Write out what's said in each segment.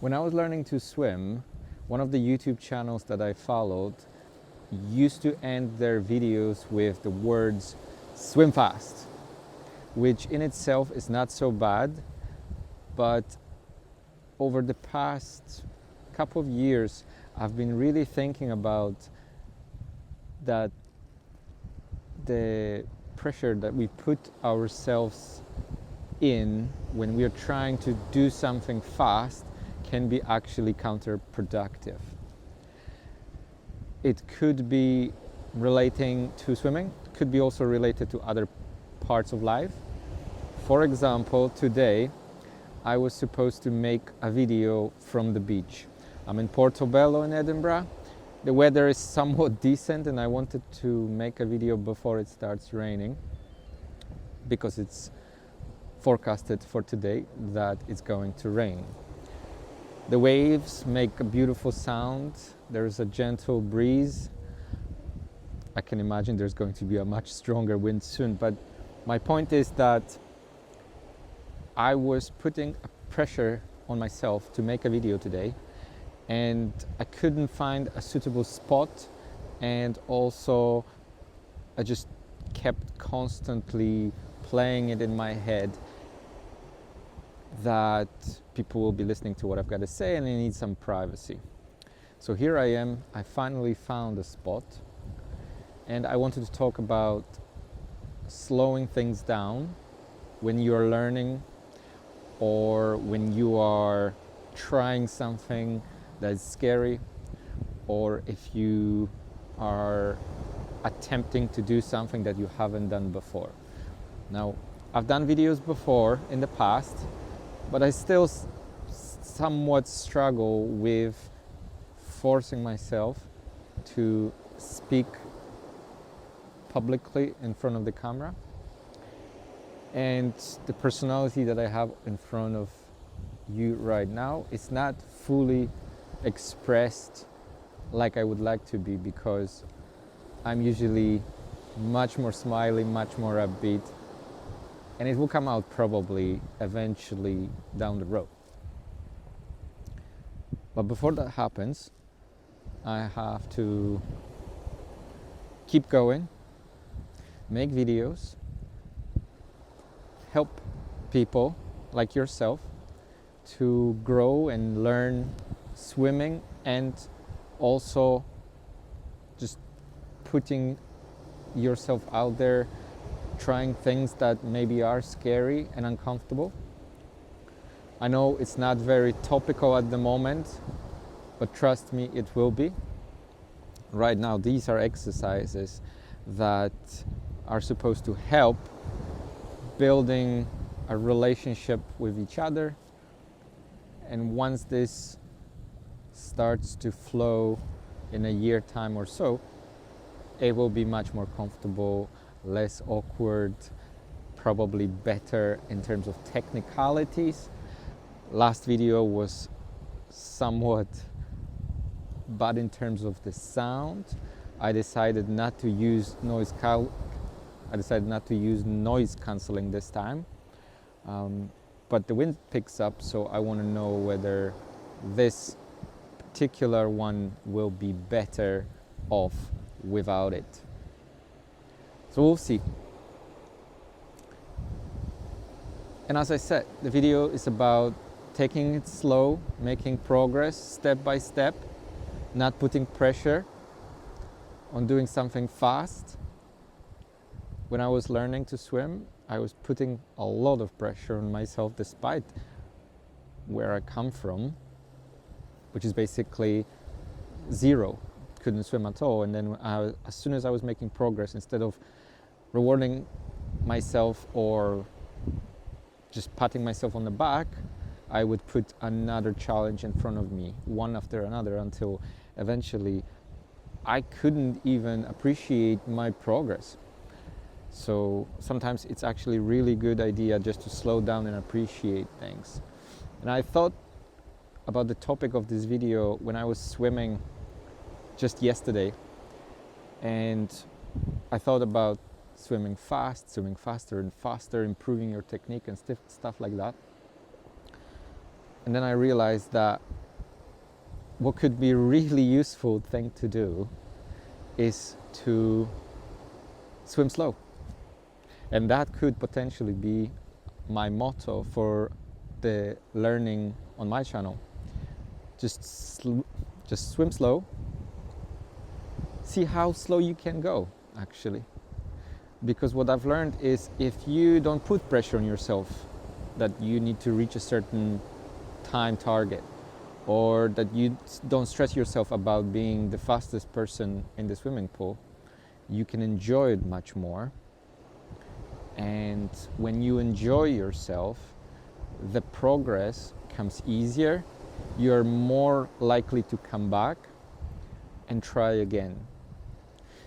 When I was learning to swim, one of the YouTube channels that I followed used to end their videos with the words "swim fast," which in itself is not so bad, but over the past couple of years, I've been really thinking about that the pressure that we put ourselves in when we are trying to do something fast can be actually counterproductive. It could be relating to swimming, could be also related to other parts of life. For example, today I was supposed to make a video from the beach. I'm in Portobello in Edinburgh. The weather is somewhat decent and I wanted to make a video before it starts raining because it's forecasted for today that it's going to rain. The waves make a beautiful sound. There's a gentle breeze. I can imagine there's going to be a much stronger wind soon, but my point is that I was putting a pressure on myself to make a video today, and I couldn't find a suitable spot, and also I just kept constantly playing it in my head that people will be listening to what I've got to say and I need some privacy. So here I am, I finally found a spot, and I wanted to talk about slowing things down when you're learning or when you are trying something that's scary, or if you are attempting to do something that you haven't done before. Now, I've done videos before in the past, but I still somewhat struggle with forcing myself to speak publicly in front of the camera. And the personality that I have in front of you right now is not fully expressed like I would like to be, because I'm usually much more smiley, much more upbeat, and it will come out probably eventually down the road. But before that happens, I have to keep going, make videos, help people like yourself to grow and learn swimming, and also just putting yourself out there, trying things that maybe are scary and uncomfortable. I know it's not very topical at the moment, but trust me, it will be. Right now, these are exercises that are supposed to help building a relationship with each other. And once this starts to flow in a year time or so, it will be much more comfortable, less awkward, probably better in terms of technicalities. Last video was somewhat bad in terms of the sound. I decided not to use noise cancelling this time, but the wind picks up, so I want to know whether this particular one will be better off without it. So we'll see. And as I said, the video is about taking it slow, making progress step by step, not putting pressure on doing something fast. When I was learning to swim, I was putting a lot of pressure on myself despite where I come from, which is basically zero. Couldn't swim at all. And then as soon as I was making progress, instead of rewarding myself or just patting myself on the back, I would put another challenge in front of me, one after another, until eventually I couldn't even appreciate my progress. So sometimes it's actually a really good idea just to slow down and appreciate things. And I thought about the topic of this video when I was swimming just yesterday, and I thought about swimming fast, swimming faster and faster, improving your technique and stuff like that. And then I realized that what could be a really useful thing to do is to swim slow. And that could potentially be my motto for the learning on my channel. Just swim slow. See how slow you can go, actually. Because what I've learned is if you don't put pressure on yourself that you need to reach a certain time target, or that you don't stress yourself about being the fastest person in the swimming pool, you can enjoy it much more. And when you enjoy yourself, the progress comes easier. You're more likely to come back and try again.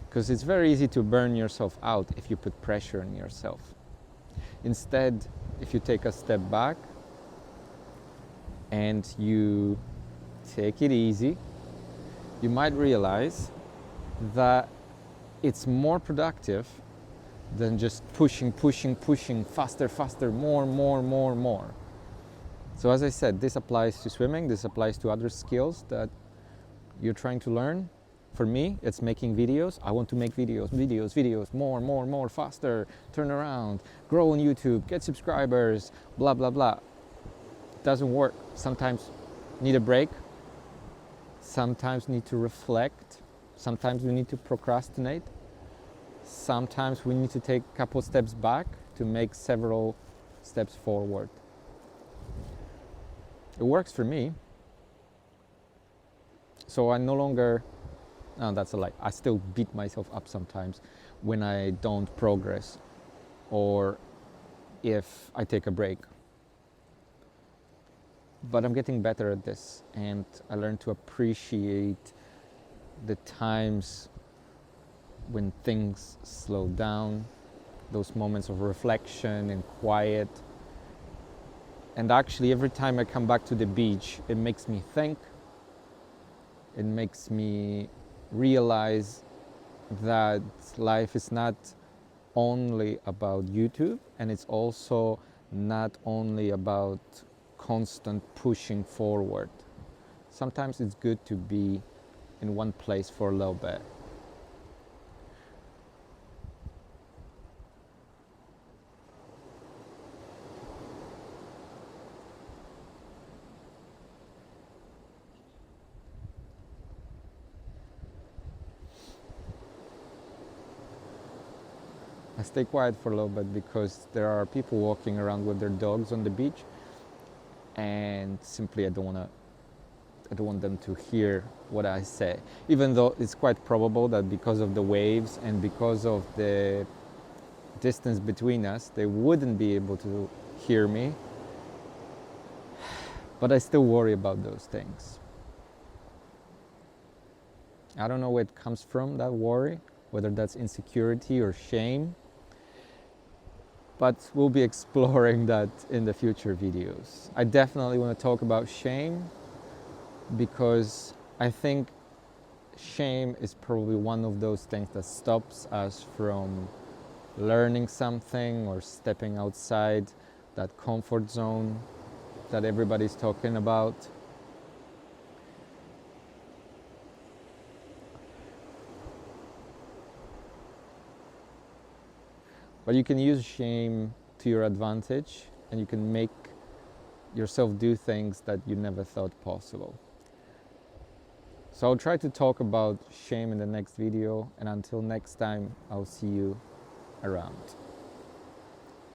Because it's very easy to burn yourself out if you put pressure on yourself. Instead, if you take a step back and you take it easy, you might realize that it's more productive than just pushing, faster, more. So as I said, this applies to swimming, this applies to other skills that you're trying to learn. For me, it's making videos. I want to make videos, more, faster, turn around, grow on YouTube, get subscribers, blah, blah, blah. It doesn't work. Sometimes need a break. Sometimes need to reflect. Sometimes we need to procrastinate. Sometimes we need to take a couple steps back to make several steps forward. It works for me. So I no longer, no, that's a lie. I still beat myself up sometimes when I don't progress or if I take a break. But I'm getting better at this, and I learned to appreciate the times when things slow down, those moments of reflection and quiet. And actually, every time I come back to the beach, it makes me think. It makes me realize that life is not only about YouTube, and it's also not only about constant pushing forward. Sometimes it's good to be in one place for a little bit. I stay quiet for a little bit because there are people walking around with their dogs on the beach, and simply I don't want them to hear what I say, even though it's quite probable that because of the waves and because of the distance between us, they wouldn't be able to hear me. But I still worry about those things. I don't know where it comes from, that worry, whether that's insecurity or shame. But we'll be exploring that in the future videos. I definitely want to talk about shame because I think shame is probably one of those things that stops us from learning something or stepping outside that comfort zone that everybody's talking about. But you can use shame to your advantage, and you can make yourself do things that you never thought possible. So I'll try to talk about shame in the next video, and until next time, I'll see you around.